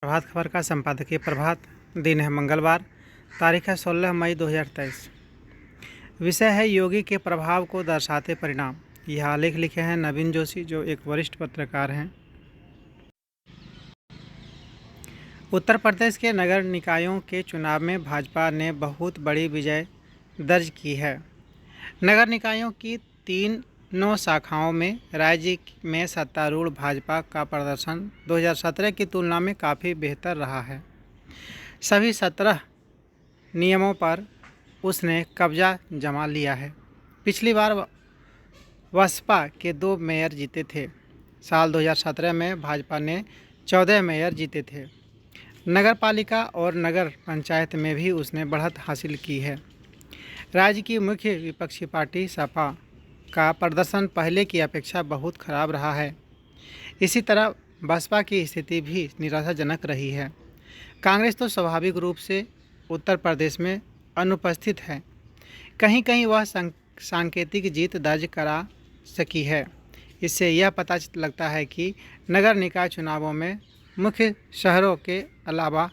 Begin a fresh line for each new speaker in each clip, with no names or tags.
प्रभात खबर का संपादकीय प्रभात। दिन है मंगलवार, तारीख है 16 मई 2023। विषय है योगी के प्रभाव को दर्शाते परिणाम। यह आलेख लिखे हैं नवीन जोशी, जो एक वरिष्ठ पत्रकार हैं। उत्तर प्रदेश के नगर निकायों के चुनाव में भाजपा ने बहुत बड़ी विजय दर्ज की है। नगर निकायों की तीनों शाखाओं में राज्य में सत्तारूढ़ भाजपा का प्रदर्शन 2017 की तुलना में काफ़ी बेहतर रहा है। सभी 17 नियमों पर उसने कब्जा जमा लिया है। पिछली बार बसपा के 2 मेयर जीते थे। साल 2017 में भाजपा ने 14 मेयर जीते थे। नगर पालिका और नगर पंचायत में भी उसने बढ़त हासिल की है। राज्य की मुख्य विपक्षी पार्टी सपा का प्रदर्शन पहले की अपेक्षा बहुत खराब रहा है। इसी तरह बसपा की स्थिति भी निराशाजनक रही है। कांग्रेस तो स्वाभाविक रूप से उत्तर प्रदेश में अनुपस्थित है। कहीं कहीं वह सांकेतिक जीत दर्ज करा सकी है। इससे यह पता लगता है कि नगर निकाय चुनावों में मुख्य शहरों के अलावा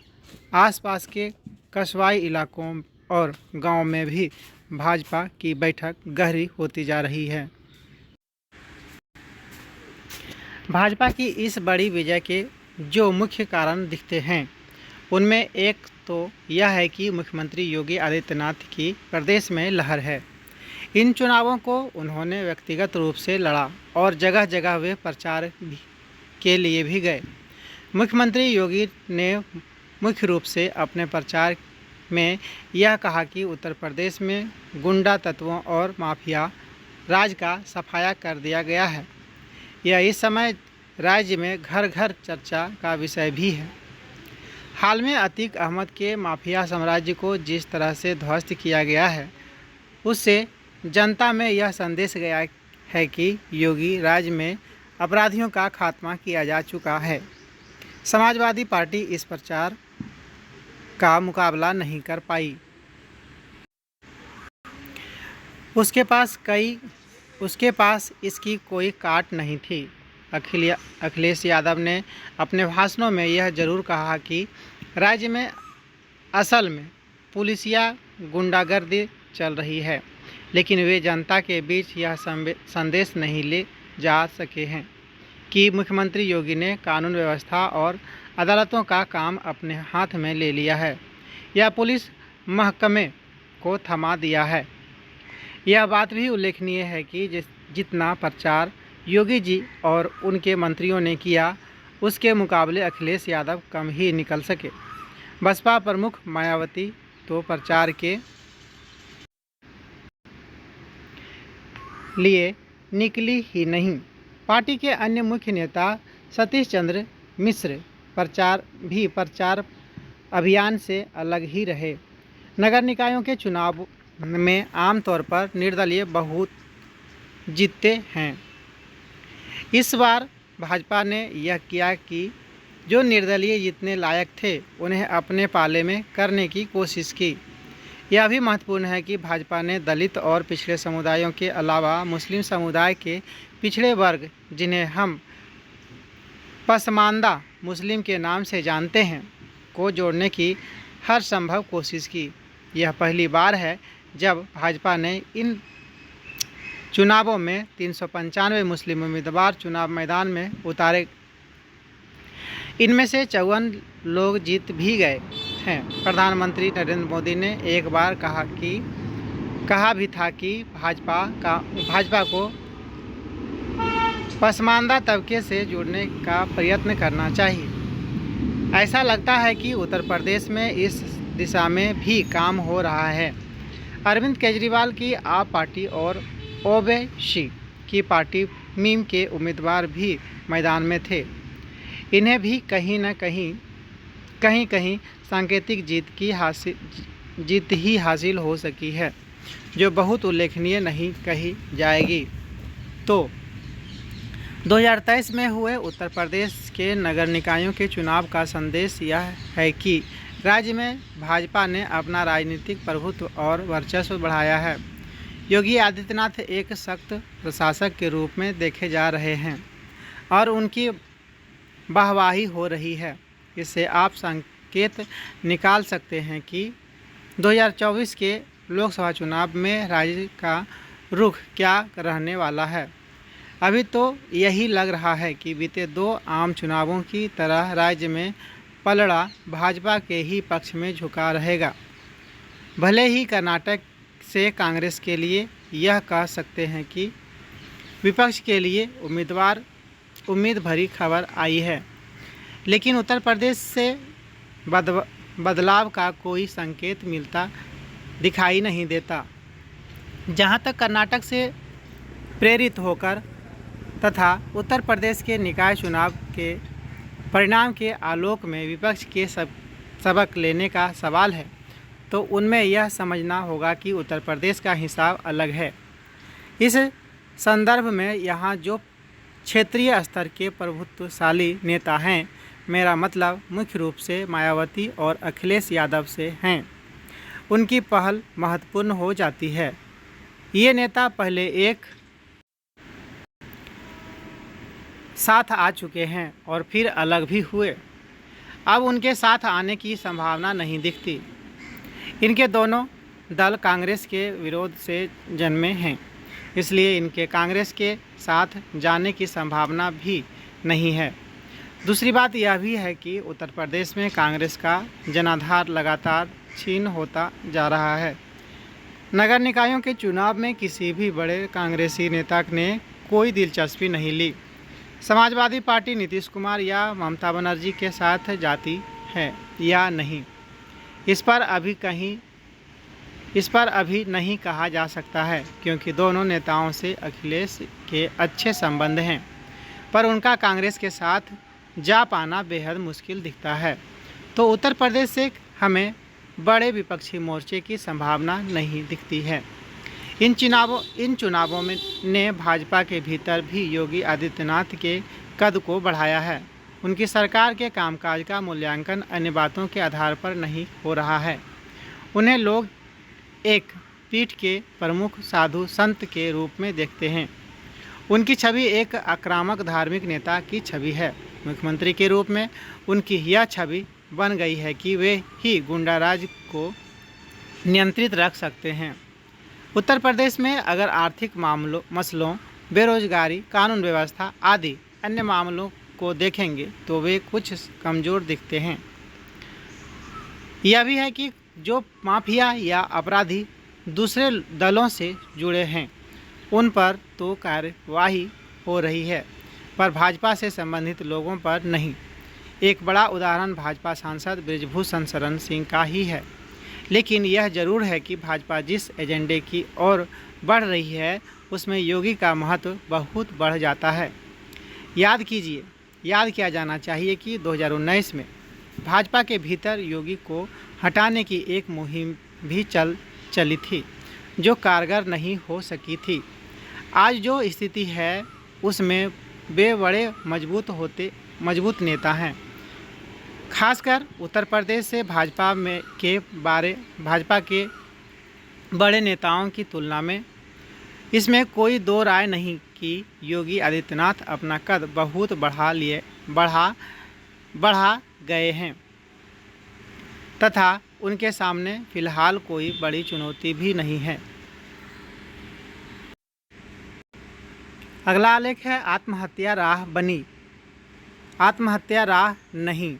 आसपास के कस्बाई इलाकों और गांव में भी भाजपा की बैठक गहरी होती जा रही है। भाजपा की इस बड़ी विजय के जो मुख्य कारण दिखते हैं, उनमें एक तो यह है कि मुख्यमंत्री योगी आदित्यनाथ की प्रदेश में लहर है। इन चुनावों को उन्होंने व्यक्तिगत रूप से लड़ा और जगह जगह वे प्रचार के लिए भी गए। मुख्यमंत्री योगी ने मुख्य रूप से अपने प्रचार में यह कहा कि उत्तर प्रदेश में गुंडा तत्वों और माफिया राज का सफाया कर दिया गया है। यह इस समय राज्य में घर घर चर्चा का विषय भी है। हाल में अतीक अहमद के माफिया साम्राज्य को जिस तरह से ध्वस्त किया गया है, उससे जनता में यह संदेश गया है कि योगी राज्य में अपराधियों का खात्मा किया जा चुका है। समाजवादी पार्टी इस प्रचार का मुकाबला नहीं कर पाई। उसके पास इसकी कोई काट नहीं थी। अखिलेश यादव ने अपने भाषणों में यह जरूर कहा कि राज्य में असल में पुलिसिया गुंडागर्दी चल रही है, लेकिन वे जनता के बीच यह संदेश नहीं ले जा सके हैं कि मुख्यमंत्री योगी ने कानून व्यवस्था और अदालतों का काम अपने हाथ में ले लिया है या पुलिस महकमे को थमा दिया है। यह बात भी उल्लेखनीय है कि जितना प्रचार योगी जी और उनके मंत्रियों ने किया, उसके मुकाबले अखिलेश यादव कम ही निकल सके। बसपा प्रमुख मायावती तो प्रचार के लिए निकली ही नहीं। पार्टी के अन्य मुख्य नेता सतीश चंद्र मिश्र प्रचार अभियान से अलग ही रहे। नगर निकायों के चुनाव में आमतौर पर निर्दलीय बहुत जीतते हैं। इस बार भाजपा ने यह किया कि जो निर्दलीय जीतने लायक थे, उन्हें अपने पाले में करने की कोशिश की। यह भी महत्वपूर्ण है कि भाजपा ने दलित और पिछड़े समुदायों के अलावा मुस्लिम समुदाय के पिछड़े वर्ग, जिन्हें हम पसमानदा मुस्लिम के नाम से जानते हैं, को जोड़ने की हर संभव कोशिश की। यह पहली बार है जब भाजपा ने इन चुनावों में 395 मुस्लिम उम्मीदवार चुनाव मैदान में उतारे। इनमें से 54 लोग जीत भी गए हैं। प्रधानमंत्री नरेंद्र मोदी ने एक बार कहा भी था कि भाजपा को पसमानदा तबके से जुड़ने का प्रयत्न करना चाहिए। ऐसा लगता है कि उत्तर प्रदेश में इस दिशा में भी काम हो रहा है। अरविंद केजरीवाल की आप पार्टी और ओवैसी की पार्टी मीम के उम्मीदवार भी मैदान में थे। इन्हें भी कहीं न कहीं सांकेतिक जीत ही हासिल हो सकी है, जो बहुत उल्लेखनीय नहीं कही जाएगी। तो 2023 में हुए उत्तर प्रदेश के नगर निकायों के चुनाव का संदेश यह है कि राज्य में भाजपा ने अपना राजनीतिक प्रभुत्व और वर्चस्व बढ़ाया है। योगी आदित्यनाथ एक सख्त प्रशासक के रूप में देखे जा रहे हैं और उनकी वाहवाही हो रही है। इससे आप संकेत निकाल सकते हैं कि 2024 के लोकसभा चुनाव में राज्य का रुख क्या रहने वाला है। अभी तो यही लग रहा है कि बीते 2 आम चुनावों की तरह राज्य में पलड़ा भाजपा के ही पक्ष में झुका रहेगा। भले ही कर्नाटक से कांग्रेस के लिए यह कह सकते हैं कि विपक्ष के लिए उम्मीद भरी खबर आई है, लेकिन उत्तर प्रदेश से बदलाव का कोई संकेत दिखाई नहीं देता। जहां तक कर्नाटक से प्रेरित होकर तथा उत्तर प्रदेश के निकाय चुनाव के परिणाम के आलोक में विपक्ष के सबक लेने का सवाल है, तो उनमें यह समझना होगा कि उत्तर प्रदेश का हिसाब अलग है। इस संदर्भ में यहाँ जो क्षेत्रीय स्तर के प्रभुत्वशाली नेता हैं, मेरा मतलब मुख्य रूप से मायावती और अखिलेश यादव से हैं, उनकी पहल महत्वपूर्ण हो जाती है। ये नेता पहले एक साथ आ चुके हैं और फिर अलग भी हुए। अब उनके साथ आने की संभावना नहीं दिखती। इनके दोनों दल कांग्रेस के विरोध से जन्मे हैं, इसलिए इनके कांग्रेस के साथ जाने की संभावना भी नहीं है। दूसरी बात यह भी है कि उत्तर प्रदेश में कांग्रेस का जनाधार लगातार क्षीण होता जा रहा है। नगर निकायों के चुनाव में किसी भी बड़े कांग्रेसी नेता ने कोई दिलचस्पी नहीं ली। समाजवादी पार्टी नीतीश कुमार या ममता बनर्जी के साथ जाती है या नहीं, इस पर अभी नहीं कहा जा सकता है, क्योंकि दोनों नेताओं से अखिलेश के अच्छे संबंध हैं, पर उनका कांग्रेस के साथ जा पाना बेहद मुश्किल दिखता है। तो उत्तर प्रदेश से हमें बड़े विपक्षी मोर्चे की संभावना नहीं दिखती है। इन चुनावों में ने भाजपा के भीतर भी योगी आदित्यनाथ के कद को बढ़ाया है। उनकी सरकार के कामकाज का मूल्यांकन अन्य बातों के आधार पर नहीं हो रहा है। उन्हें लोग एक पीठ के प्रमुख साधु संत के रूप में देखते हैं। उनकी छवि एक आक्रामक धार्मिक नेता की छवि है। मुख्यमंत्री के रूप में उनकी यह छवि बन गई है कि वे ही गुंडाराज को नियंत्रित रख सकते हैं। उत्तर प्रदेश में अगर आर्थिक मसलों, बेरोजगारी, कानून व्यवस्था आदि अन्य मामलों को देखेंगे तो वे कुछ कमज़ोर दिखते हैं। यह भी है कि जो माफिया या अपराधी दूसरे दलों से जुड़े हैं, उन पर तो कार्यवाही हो रही है, पर भाजपा से संबंधित लोगों पर नहीं। एक बड़ा उदाहरण भाजपा सांसद बृजभूषण शरण सिंह का ही है। लेकिन यह जरूर है कि भाजपा जिस एजेंडे की ओर बढ़ रही है, उसमें योगी का महत्व बहुत बढ़ जाता है। याद किया जाना चाहिए कि 2019 में भाजपा के भीतर योगी को हटाने की एक मुहिम भी चली थी, जो कारगर नहीं हो सकी थी। आज जो स्थिति है, उसमें वे बड़े मजबूत नेता हैं। खासकर उत्तर प्रदेश से भाजपा के बड़े नेताओं की तुलना में इसमें कोई दो राय नहीं कि योगी आदित्यनाथ अपना कद बहुत बढ़ा गए हैं तथा उनके सामने फिलहाल कोई बड़ी चुनौती भी नहीं है। अगला आलेख है आत्महत्या राह बनी, आत्महत्या राह नहीं।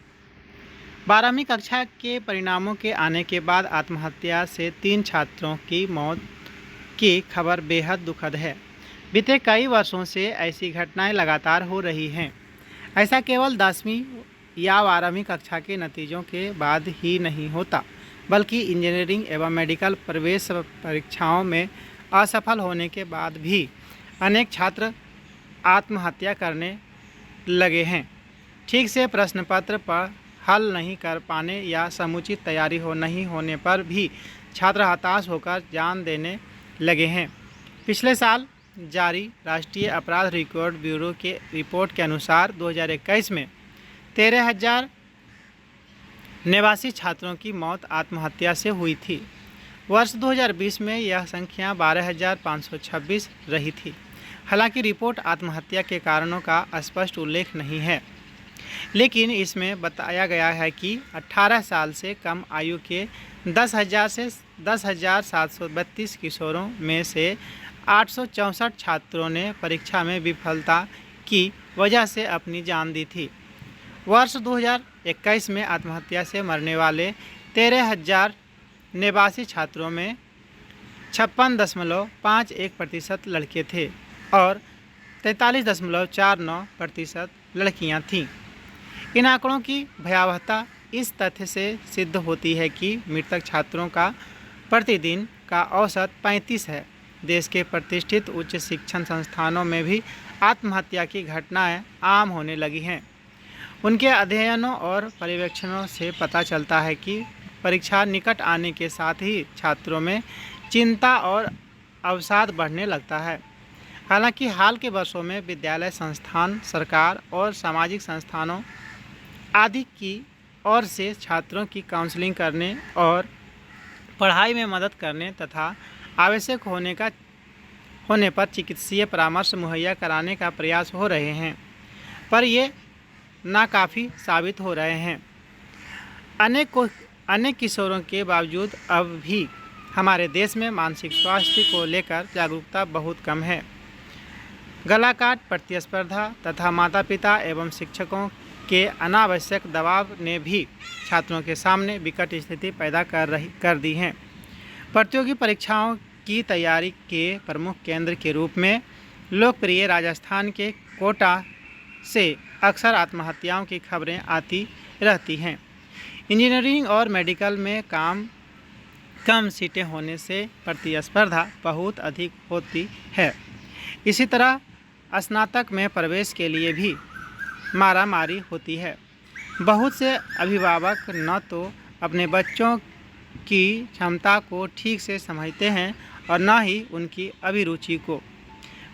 12वीं कक्षा के परिणामों के आने के बाद आत्महत्या से 3 छात्रों की मौत की खबर बेहद दुखद है। बीते कई वर्षों से ऐसी घटनाएं लगातार हो रही हैं। ऐसा केवल 10वीं या 12वीं कक्षा के नतीजों के बाद ही नहीं होता, बल्कि इंजीनियरिंग एवं मेडिकल प्रवेश परीक्षाओं में असफल होने के बाद भी अनेक छात्र आत्महत्या करने लगे हैं। ठीक से प्रश्न पत्र पर हल नहीं कर पाने या समुचित तैयारी नहीं होने पर भी छात्र हताश होकर जान देने लगे हैं। पिछले साल जारी राष्ट्रीय अपराध रिकॉर्ड ब्यूरो के रिपोर्ट के अनुसार 2021 में 13,089 छात्रों की मौत आत्महत्या से हुई थी। वर्ष 2020 में यह संख्या 12,526 रही थी। हालांकि रिपोर्ट आत्महत्या के कारणों का स्पष्ट उल्लेख नहीं है। लेकिन इसमें बताया गया है कि 18 साल से कम आयु के 10,732 किशोरों में से 864 छात्रों ने परीक्षा में विफलता की वजह से अपनी जान दी थी। वर्ष 2021 में आत्महत्या से मरने वाले 13,082 छात्रों में 56.51% लड़के थे और 43.49% लड़कियां थीं। इन आंकड़ों की भयावहता इस तथ्य से सिद्ध होती है कि मृतक छात्रों का प्रतिदिन का औसत 35 है। देश के प्रतिष्ठित उच्च शिक्षण संस्थानों में भी आत्महत्या की घटनाएं आम होने लगी हैं। उनके अध्ययनों और पर्यवेक्षणों से पता चलता है कि परीक्षा निकट आने के साथ ही छात्रों में चिंता और अवसाद बढ़ने लगता है। हालांकि हाल के वर्षों में विद्यालय संस्थान, सरकार और सामाजिक संस्थानों आदि की ओर से छात्रों की काउंसलिंग करने और पढ़ाई में मदद करने तथा आवश्यक होने पर चिकित्सीय परामर्श मुहैया कराने का प्रयास हो रहे हैं, पर ये नाकाफ़ी साबित हो रहे हैं। अनेक किशोरों के बावजूद अब भी हमारे देश में मानसिक स्वास्थ्य को लेकर जागरूकता बहुत कम है। गलाकाट, प्रतिस्पर्धा तथा माता पिता एवं शिक्षकों के अनावश्यक दबाव ने भी छात्रों के सामने विकट स्थिति पैदा कर दी है। प्रतियोगी परीक्षाओं की तैयारी के प्रमुख केंद्र के रूप में लोकप्रिय राजस्थान के कोटा से अक्सर आत्महत्याओं की खबरें आती रहती हैं। इंजीनियरिंग और मेडिकल में कम सीटें होने से प्रतिस्पर्धा बहुत अधिक होती है। इसी तरह स्नातक में प्रवेश के लिए भी मारामारी होती है। बहुत से अभिभावक न तो अपने बच्चों की क्षमता को ठीक से समझते हैं और न ही उनकी अभिरुचि को।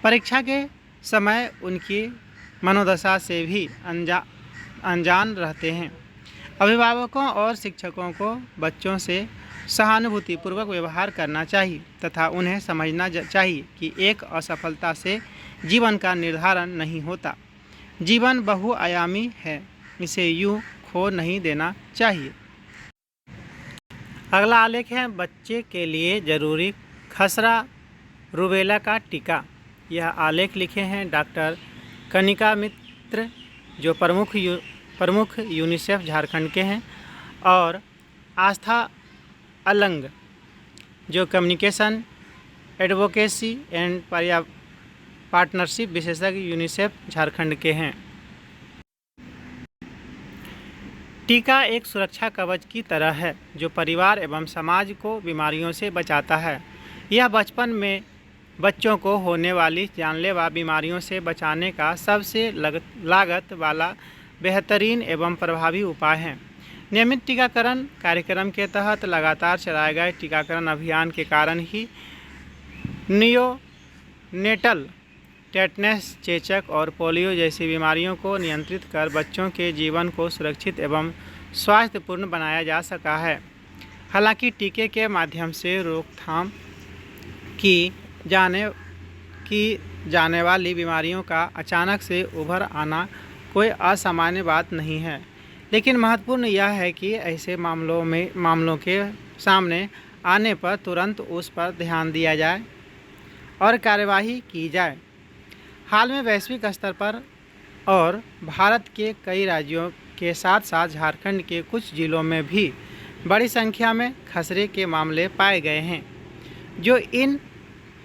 परीक्षा के समय उनकी मनोदशा से भी अनजान रहते हैं। अभिभावकों और शिक्षकों को बच्चों से सहानुभूतिपूर्वक व्यवहार करना चाहिए तथा उन्हें समझना चाहिए कि एक असफलता से जीवन का निर्धारण नहीं होता। जीवन बहुआयामी है, इसे यूं खो नहीं देना चाहिए। अगला आलेख है बच्चे के लिए ज़रूरी खसरा रूबेला का टीका। यह आलेख लिखे हैं डॉक्टर कनिका मित्र, जो प्रमुख यूनिसेफ झारखंड के हैं, और आस्था अलंग, जो कम्युनिकेशन एडवोकेसी एंड पार्टनरशिप विशेषज्ञ यूनिसेफ झारखंड के हैं। टीका एक सुरक्षा कवच की तरह है जो परिवार एवं समाज को बीमारियों से बचाता है। यह बचपन में बच्चों को होने वाली जानलेवा बीमारियों से बचाने का सबसे लागत वाला बेहतरीन एवं प्रभावी उपाय है। नियमित टीकाकरण कार्यक्रम के तहत लगातार चलाए गए टीकाकरण अभियान के कारण ही नियोनेटल टेटनस, चेचक और पोलियो जैसी बीमारियों को नियंत्रित कर बच्चों के जीवन को सुरक्षित एवं स्वास्थ्यपूर्ण बनाया जा सका है। हालांकि टीके के माध्यम से रोकथाम की जाने वाली बीमारियों का अचानक से उभर आना कोई असामान्य बात नहीं है, लेकिन महत्वपूर्ण यह है कि ऐसे मामलों के सामने आने पर तुरंत उस पर ध्यान दिया जाए और कार्यवाही की जाए। हाल में वैश्विक स्तर पर और भारत के कई राज्यों के साथ साथ झारखंड के कुछ जिलों में भी बड़ी संख्या में खसरे के मामले पाए गए हैं,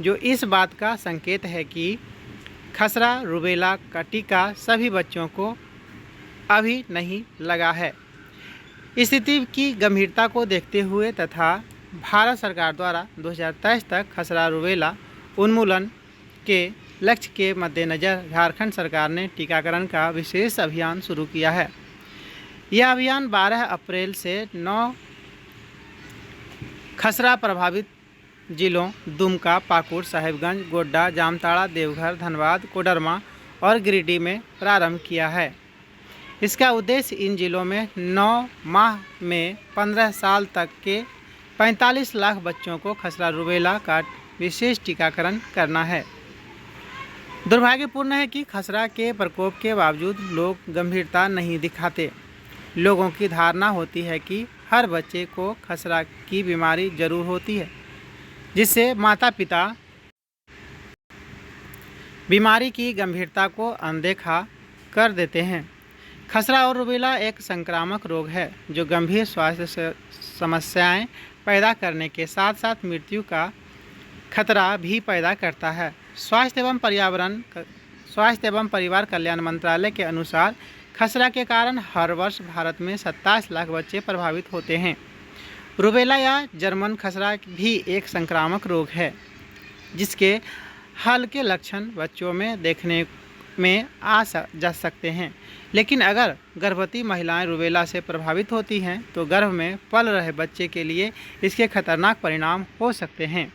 जो इस बात का संकेत है कि खसरा रूबेला का टीका सभी बच्चों को अभी नहीं लगा है। स्थिति की गंभीरता को देखते हुए तथा भारत सरकार द्वारा 2023 तक खसरा रूबेला उन्मूलन के लक्ष्य के मद्देनज़र झारखंड सरकार ने टीकाकरण का विशेष अभियान शुरू किया है। यह अभियान 12 अप्रैल से 9 खसरा प्रभावित जिलों दुमका, पाकुड़, साहिबगंज, गोड्डा, जामताड़ा, देवघर, धनबाद, कोडरमा और गिरिडीह में प्रारंभ किया है। इसका उद्देश्य इन जिलों में 9 माह में 15 साल तक के 45 लाख बच्चों को खसरा रूबेला का विशेष टीकाकरण करना है। दुर्भाग्यपूर्ण है कि खसरा के प्रकोप के बावजूद लोग गंभीरता नहीं दिखाते। लोगों की धारणा होती है कि हर बच्चे को खसरा की बीमारी जरूर होती है, जिससे माता पिता बीमारी की गंभीरता को अनदेखा कर देते हैं। खसरा और रूबेला एक संक्रामक रोग है जो गंभीर स्वास्थ्य समस्याएं पैदा करने के साथ साथ मृत्यु का खतरा भी पैदा करता है। स्वास्थ्य एवं परिवार कल्याण मंत्रालय के अनुसार खसरा के कारण हर वर्ष भारत में 27 लाख बच्चे प्रभावित होते हैं। रूबेला या जर्मन खसरा भी एक संक्रामक रोग है जिसके हल्के लक्षण बच्चों में देखने में जा सकते हैं, लेकिन अगर गर्भवती महिलाएं रूबेला से प्रभावित होती हैं तो गर्भ में पल रहे बच्चे के लिए इसके खतरनाक परिणाम हो सकते हैं।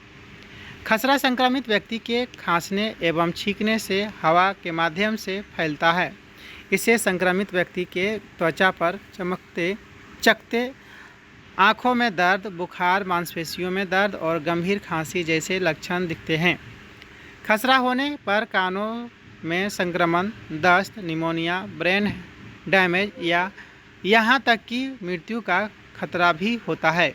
खसरा संक्रमित व्यक्ति के खांसने एवं छींकने से हवा के माध्यम से फैलता है। इससे संक्रमित व्यक्ति के त्वचा पर चकते, आँखों में दर्द, बुखार, मांसपेशियों में दर्द और गंभीर खांसी जैसे लक्षण दिखते हैं। खसरा होने पर कानों में संक्रमण, दस्त, निमोनिया, ब्रेन डैमेज या यहाँ तक कि मृत्यु का खतरा भी होता है।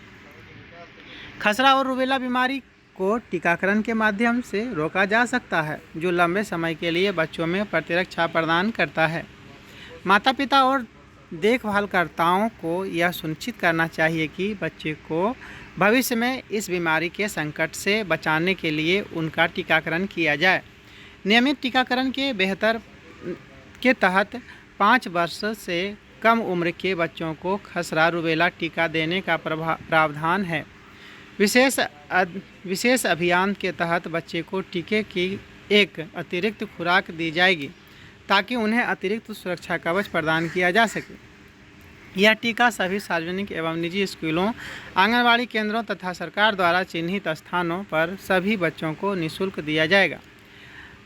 खसरा और रूबेला बीमारी को टीकाकरण के माध्यम से रोका जा सकता है, जो लंबे समय के लिए बच्चों में प्रतिरक्षा प्रदान करता है। माता पिता और देखभालकर्ताओं को यह सुनिश्चित करना चाहिए कि बच्चे को भविष्य में इस बीमारी के संकट से बचाने के लिए उनका टीकाकरण किया जाए। नियमित टीकाकरण के तहत 5 वर्ष से कम उम्र के बच्चों को खसरा रूबेला टीका देने का प्रावधान है। विशेष अभियान के तहत बच्चे को टीके की एक अतिरिक्त खुराक दी जाएगी ताकि उन्हें अतिरिक्त सुरक्षा कवच प्रदान किया जा सके। यह टीका सभी सार्वजनिक एवं निजी स्कूलों, आंगनबाड़ी केंद्रों तथा सरकार द्वारा चिन्हित स्थानों पर सभी बच्चों को निःशुल्क दिया जाएगा।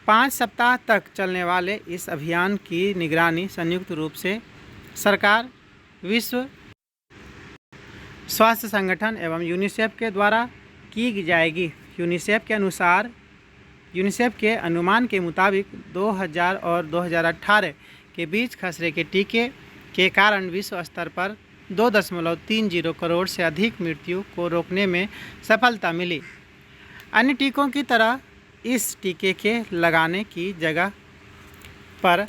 5 सप्ताह तक चलने वाले इस अभियान की निगरानी संयुक्त रूप से सरकार, विश्व स्वास्थ्य संगठन एवं यूनिसेफ के द्वारा की जाएगी। यूनिसेफ के अनुमान के मुताबिक 2000 और 2018 के बीच खसरे के टीके के कारण विश्व स्तर पर 2.30 करोड़ से अधिक मृत्यु को रोकने में सफलता मिली। अन्य टीकों की तरह इस टीके के लगाने की जगह पर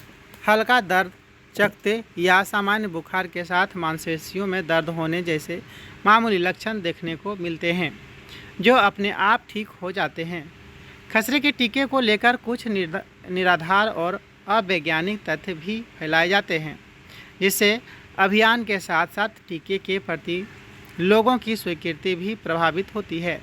हल्का दर्द, चकत्ते या सामान्य बुखार के साथ मांसपेशियों में दर्द होने जैसे मामूली लक्षण देखने को मिलते हैं, जो अपने आप ठीक हो जाते हैं। खसरे के टीके को लेकर कुछ निराधार और अवैज्ञानिक तथ्य भी फैलाए जाते हैं, जिससे अभियान के साथ साथ टीके के प्रति लोगों की स्वीकृति भी प्रभावित होती है।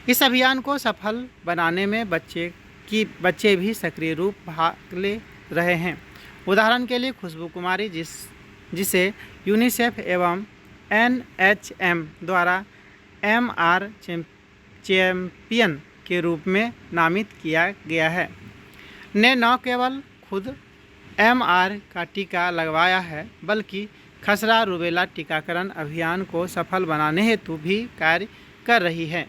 इस अभियान को सफल बनाने में बच्चे भी सक्रिय रूप भाग ले रहे हैं। उदाहरण के लिए खुशबू कुमारी, जिसे यूनिसेफ एवं NHM द्वारा MR चैंपियन के रूप में नामित किया गया है, ने न केवल खुद MR का टीका लगवाया है बल्कि खसरा रूबेला टीकाकरण अभियान को सफल बनाने हेतु भी कार्य कर रही है।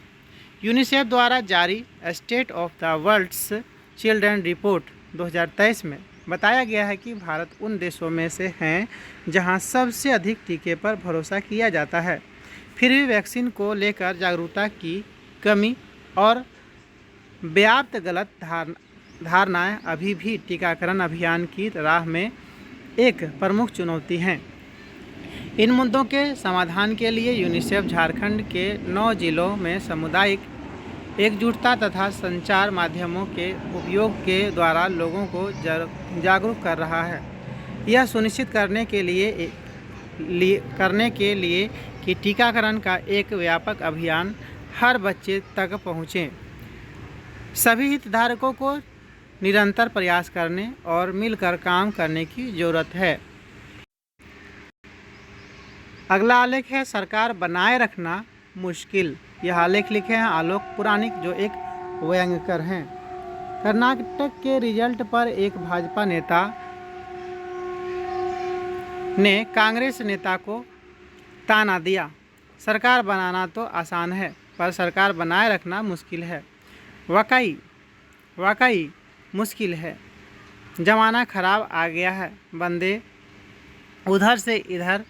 यूनिसेफ द्वारा जारी state of the world's children report 2023 में बताया गया है कि भारत उन देशों में से हैं जहां सबसे अधिक टीके पर भरोसा किया जाता है। फिर भी वैक्सीन को लेकर जागरूकता की कमी और व्याप्त गलत धारणाएं अभी भी टीकाकरण अभियान की राह में एक प्रमुख चुनौती हैं। इन मुद्दों के समाधान के लिए यूनिसेफ झारखंड के 9 जिलों में सामुदायिक एकजुटता तथा संचार माध्यमों के उपयोग के द्वारा लोगों को जागरूक कर रहा है। यह सुनिश्चित करने के लिए कि टीकाकरण का एक व्यापक अभियान हर बच्चे तक पहुँचे। सभी हितधारकों को निरंतर प्रयास करने और मिलकर काम करने की ज़रूरत है। अगला आलेख है सरकार बनाए रखना मुश्किल। यह आलेख लिखे हैं आलोक पुराणिक, जो एक व्यंग्यकार हैं। कर्नाटक के रिजल्ट पर एक भाजपा नेता ने कांग्रेस नेता को ताना दिया, सरकार बनाना तो आसान है पर सरकार बनाए रखना मुश्किल है। वाकई मुश्किल है। ज़माना खराब आ गया है, बंदे उधर से इधर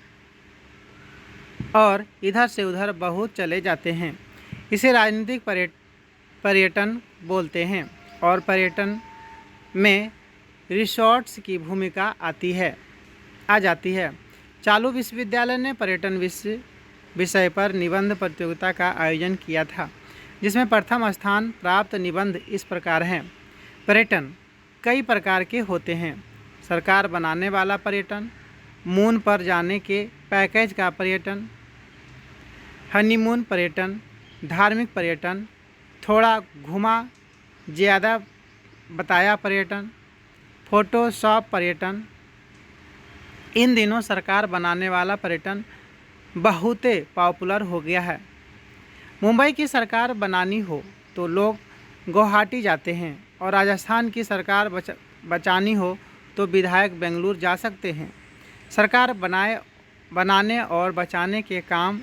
और इधर से उधर बहुत चले जाते हैं। इसे राजनीतिक पर्यटन बोलते हैं और पर्यटन में रिसोर्ट्स की भूमिका आ जाती है। चालू विश्वविद्यालय ने पर्यटन विषय पर निबंध प्रतियोगिता का आयोजन किया था, जिसमें प्रथम स्थान प्राप्त निबंध इस प्रकार हैं। पर्यटन कई प्रकार के होते हैं। सरकार बनाने वाला पर्यटन, मून पर जाने के पैकेज का पर्यटन, हनीमून पर्यटन, धार्मिक पर्यटन, थोड़ा घुमा ज़्यादा बताया पर्यटन, फोटोशॉप पर्यटन। इन दिनों सरकार बनाने वाला पर्यटन बहुत पॉपुलर हो गया है। मुंबई की बनानी हो तो लोग गुवाहाटी जाते हैं और राजस्थान की सरकार बचानी हो तो विधायक बेंगलुरु जा सकते हैं। सरकार बनाने और बचाने के काम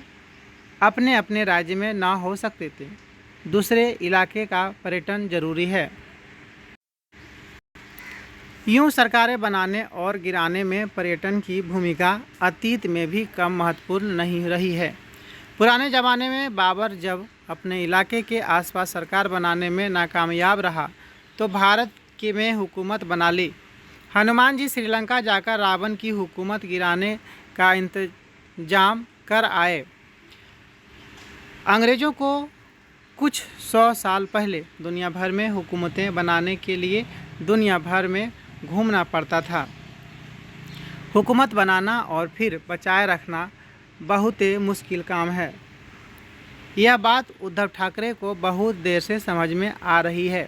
अपने अपने राज्य में ना हो सकते थे, दूसरे इलाके का पर्यटन जरूरी है। यूँ सरकारें बनाने और गिराने में पर्यटन की भूमिका अतीत में भी कम महत्वपूर्ण नहीं रही है। पुराने ज़माने में बाबर जब अपने इलाके के आसपास सरकार बनाने में नाकामयाब रहा तो भारत में हुकूमत बना ली। हनुमान जी श्रीलंका जाकर रावण की हुकूमत गिराने का इंतजाम कर आए। अंग्रेज़ों को कुछ 100 साल पहले दुनिया भर में हुकूमतें बनाने के लिए दुनिया भर में घूमना पड़ता था। हुकूमत बनाना और फिर बचाए रखना बहुत मुश्किल काम है। यह बात उद्धव ठाकरे को बहुत देर से समझ में आ रही है।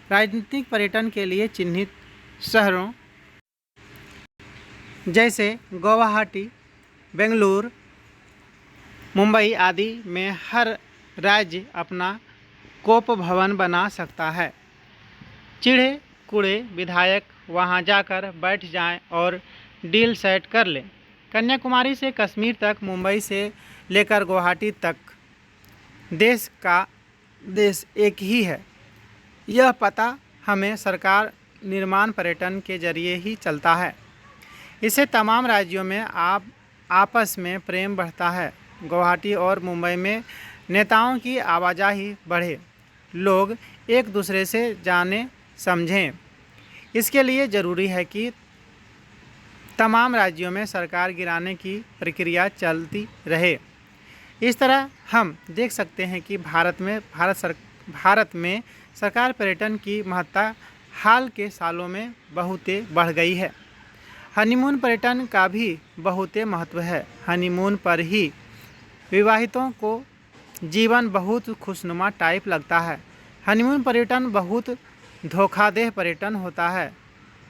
राजनीतिक पर्यटन के लिए चिन्हित शहरों जैसे गुवाहाटी, बेंगलुरु, मुंबई आदि में हर राज्य अपना कोप भवन बना सकता है। चिढ़े कूड़े विधायक वहां जाकर बैठ जाएं और डील सेट कर लें। कन्याकुमारी से कश्मीर तक, मुंबई से लेकर गुवाहाटी तक देश एक ही है। यह पता हमें सरकार निर्माण पर्यटन के जरिए ही चलता है। इससे तमाम राज्यों में आपस में प्रेम बढ़ता है। गुवाहाटी और मुंबई में नेताओं की आवाजाही बढ़े, लोग एक दूसरे से जाने समझें। इसके लिए ज़रूरी है कि तमाम राज्यों में सरकार गिराने की प्रक्रिया चलती रहे। इस तरह हम देख सकते हैं कि भारत में सरकार पर्यटन की महत्ता हाल के सालों में बहुत बढ़ गई है। हनीमून पर्यटन का भी बहुत महत्व है। हनीमून पर ही विवाहितों को जीवन बहुत खुशनुमा टाइप लगता है। हनीमून पर्यटन बहुत धोखादेह पर्यटन होता है।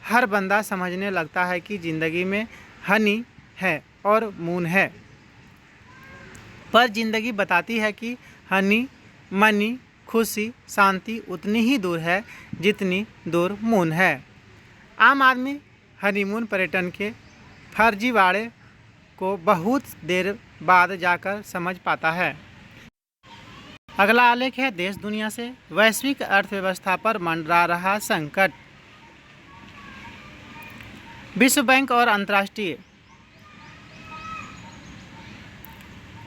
हर बंदा समझने लगता है कि ज़िंदगी में हनी है और मून है, पर ज़िंदगी बताती है कि हनी, मनी, खुशी, शांति उतनी ही दूर है जितनी दूर मून है। आम आदमी हनीमून पर्यटन के फर्जीवाड़े को बहुत देर बाद जाकर समझ पाता है। अगला आलेख है देश दुनिया से। वैश्विक अर्थव्यवस्था पर मंडरा रहा संकट। विश्व बैंक और अंतर्राष्ट्रीय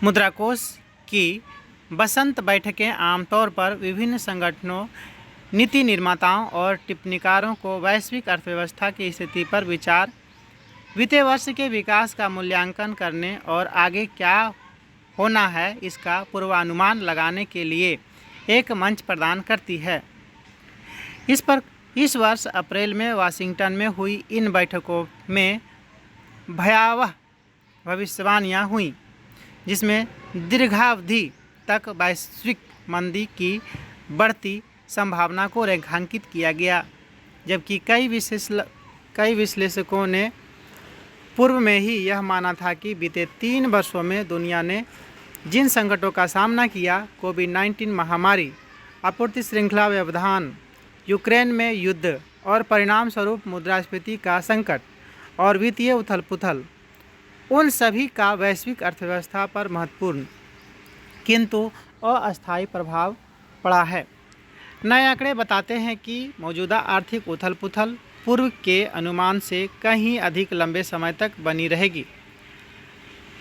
मुद्राकोष की बसंत बैठकें आमतौर पर विभिन्न संगठनों, नीति निर्माताओं और टिप्पणीकारों को वैश्विक अर्थव्यवस्था की स्थिति पर विचार, वित्तीय वर्ष के विकास का मूल्यांकन करने और आगे क्या होना है इसका पूर्वानुमान लगाने के लिए एक मंच प्रदान करती है। इस वर्ष अप्रैल में वाशिंगटन में हुई इन बैठकों में भयावह भविष्यवाणियाँ हुईं, जिसमें दीर्घावधि तक वैश्विक मंदी की बढ़ती संभावना को रेखांकित किया गया, जबकि कई विश्लेषकों ने पूर्व में ही यह माना था कि बीते 3 वर्षों में दुनिया ने जिन संकटों का सामना किया, कोविड-19 महामारी, आपूर्ति श्रृंखला व्यवधान, यूक्रेन में युद्ध और परिणाम स्वरूप मुद्रास्फीति का संकट और वित्तीय उथल-पुथल, उन सभी का वैश्विक अर्थव्यवस्था पर महत्वपूर्ण किंतु अस्थायी प्रभाव पड़ा है। नए आंकड़े बताते हैं कि मौजूदा आर्थिक उथल-पुथल पूर्व के अनुमान से कहीं अधिक लंबे समय तक बनी रहेगी।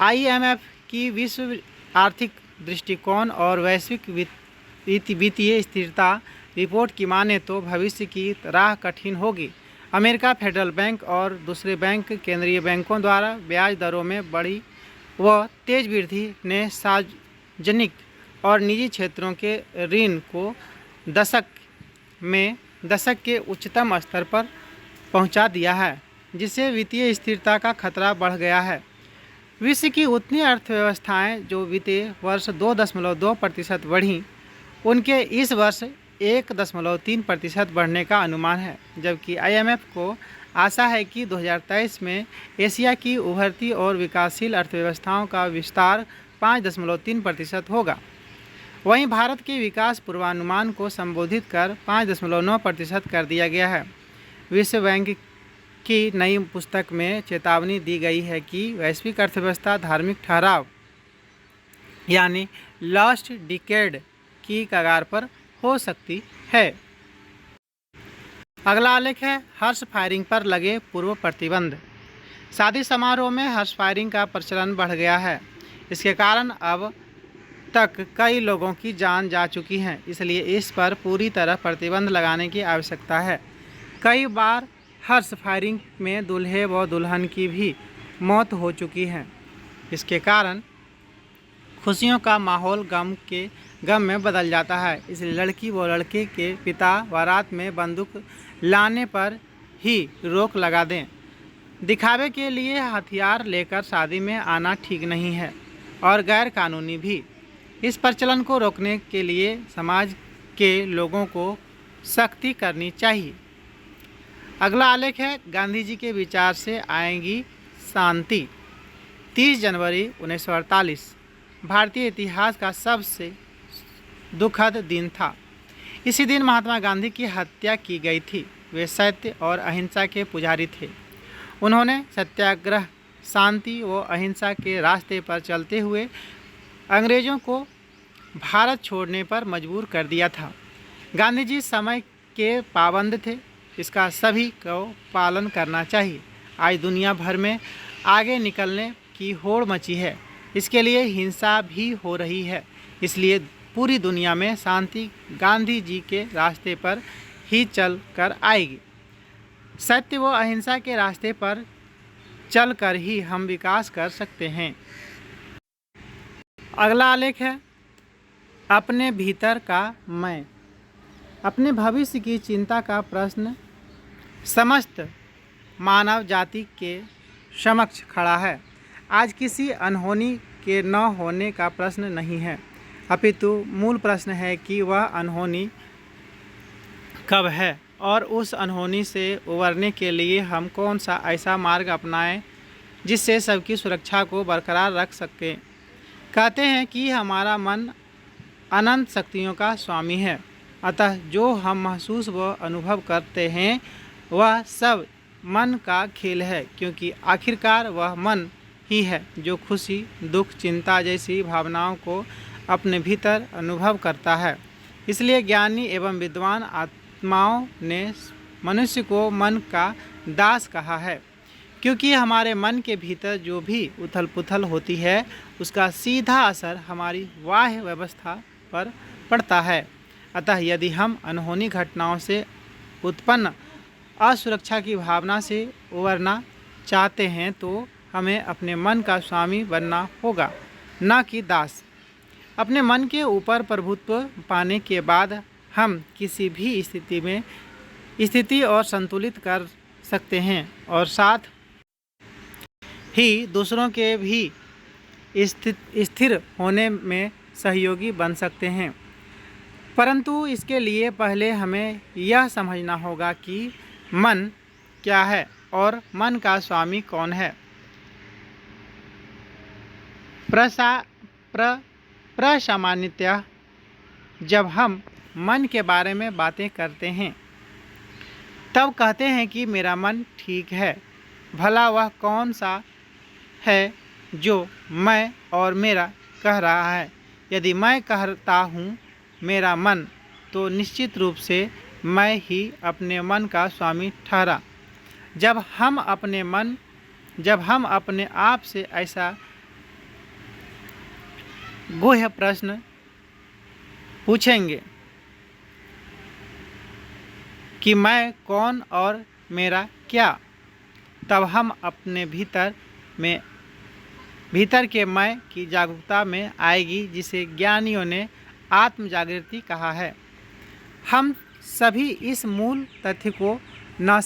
IMF की विश्व आर्थिक दृष्टिकोण और वैश्विक वित्तीय स्थिरता रिपोर्ट की माने तो भविष्य की राह कठिन होगी। अमेरिका फेडरल बैंक और दूसरे बैंक केंद्रीय बैंकों द्वारा ब्याज दरों में बड़ी व तेज वृद्धि ने सार्वजनिक और निजी क्षेत्रों के ऋण को दशक के उच्चतम स्तर पर पहुंचा दिया है, जिससे वित्तीय स्थिरता का खतरा बढ़ गया है। विश्व की उतनी अर्थव्यवस्थाएं जो वित्तीय वर्ष 2.2% बढ़ीं, उनके इस वर्ष 1.3% बढ़ने का अनुमान है, जबकि IMF को आशा है कि 2023 में एशिया की उभरती और विकासशील अर्थव्यवस्थाओं का विस्तार 5.3% होगा। वहीं भारत के विकास पूर्वानुमान को संबोधित कर 5.9% कर दिया गया है। विश्व बैंक की नई पुस्तक में चेतावनी दी गई है कि वैश्विक अर्थव्यवस्था धार्मिक ठहराव यानी लास्ट डिकेड की कगार पर हो सकती है। अगला आलेख है हर्ष फायरिंग पर लगे पूर्व प्रतिबंध। शादी समारोह में हर्ष फायरिंग का प्रचलन बढ़ गया है। इसके कारण अब तक कई लोगों की जान जा चुकी है, इसलिए इस पर पूरी तरह प्रतिबंध लगाने की आवश्यकता है। कई बार हर्ष फायरिंग में दूल्हे व दुल्हन की भी मौत हो चुकी है। इसके कारण खुशियों का माहौल गम में बदल जाता है। इसलिए लड़की व लड़के के पिता बारात में बंदूक लाने पर ही रोक लगा दें। दिखावे के लिए हथियार लेकर शादी में आना ठीक नहीं है और गैर कानूनी भी। इस प्रचलन को रोकने के लिए समाज के लोगों को सख्ती करनी चाहिए। अगला आलेख है गांधी जी के विचार से आएगी शांति। 30 जनवरी 1948 भारतीय इतिहास का सबसे दुखद दिन था। इसी दिन महात्मा गांधी की हत्या की गई थी। वे सत्य और अहिंसा के पुजारी थे। उन्होंने सत्याग्रह, शांति व अहिंसा के रास्ते पर चलते हुए अंग्रेज़ों को भारत छोड़ने पर मजबूर कर दिया था। गांधी जी समय के पाबंद थे। इसका सभी को पालन करना चाहिए। आज दुनिया भर में आगे निकलने की होड़ मची है। इसके लिए हिंसा भी हो रही है। इसलिए पूरी दुनिया में शांति गांधी जी के रास्ते पर ही चल कर आएगी। सत्य व अहिंसा के रास्ते पर चलकर ही हम विकास कर सकते हैं। अगला आलेख है अपने भीतर का मैं। अपने भविष्य की चिंता का प्रश्न समस्त मानव जाति के समक्ष खड़ा है। आज किसी अनहोनी के न होने का प्रश्न नहीं है, अपितु मूल प्रश्न है कि वह अनहोनी कब है और उस अनहोनी से उबरने के लिए हम कौन सा ऐसा मार्ग अपनाएं जिससे सबकी सुरक्षा को बरकरार रख सकें। कहते हैं कि हमारा मन अनंत शक्तियों का स्वामी है, अतः जो हम महसूस व अनुभव करते हैं वह सब मन का खेल है, क्योंकि आखिरकार वह मन ही है जो खुशी, दुख, चिंता जैसी भावनाओं को अपने भीतर अनुभव करता है। इसलिए ज्ञानी एवं विद्वान आत्माओं ने मनुष्य को मन का दास कहा है, क्योंकि हमारे मन के भीतर जो भी उथल पुथल होती है उसका सीधा असर हमारी बाह्य व्यवस्था पर पड़ता है। अतः यदि हम अनहोनी घटनाओं से उत्पन्न असुरक्षा की भावना से उबरना चाहते हैं तो हमें अपने मन का स्वामी बनना होगा, न कि दास। अपने मन के ऊपर प्रभुत्व पाने के बाद हम किसी भी स्थिति और संतुलित कर सकते हैं और साथ ही दूसरों के भी स्थिर होने में सहयोगी बन सकते हैं। परंतु इसके लिए पहले हमें यह समझना होगा कि मन क्या है और मन का स्वामी कौन है। प्रसामान्यतः जब हम मन के बारे में बातें करते हैं तब कहते हैं कि मेरा मन ठीक है। भला वह कौन सा है जो मैं और मेरा कह रहा है? यदि मैं कहता हूँ मेरा मन, तो निश्चित रूप से मैं ही अपने मन का स्वामी ठहरा। जब हम अपने आप से ऐसा गूढ़ प्रश्न पूछेंगे कि मैं कौन और मेरा क्या, तब हम अपने भीतर के मैं की जागरूकता में आएगी, जिसे ज्ञानियों ने आत्म जागृति कहा है। हम सभी इस मूल तथ्य को न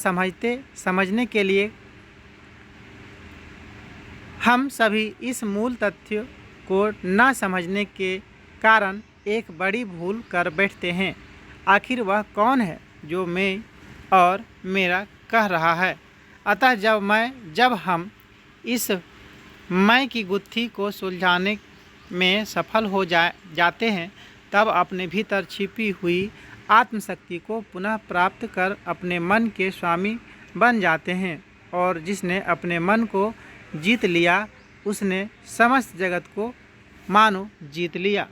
समझने के कारण एक बड़ी भूल कर बैठते हैं। आखिर वह कौन है जो मैं और मेरा कह रहा है? अतः जब हम इस मैं की गुत्थी को सुलझाने में सफल हो जाते हैं, तब अपने भीतर छिपी हुई आत्मशक्ति को पुनः प्राप्त कर अपने मन के स्वामी बन जाते हैं। और जिसने अपने मन को जीत लिया, उसने समस्त जगत को मानो जीत लिया।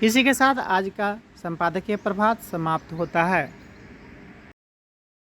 इसी के साथ आज का संपादकीय प्रभात समाप्त होता है।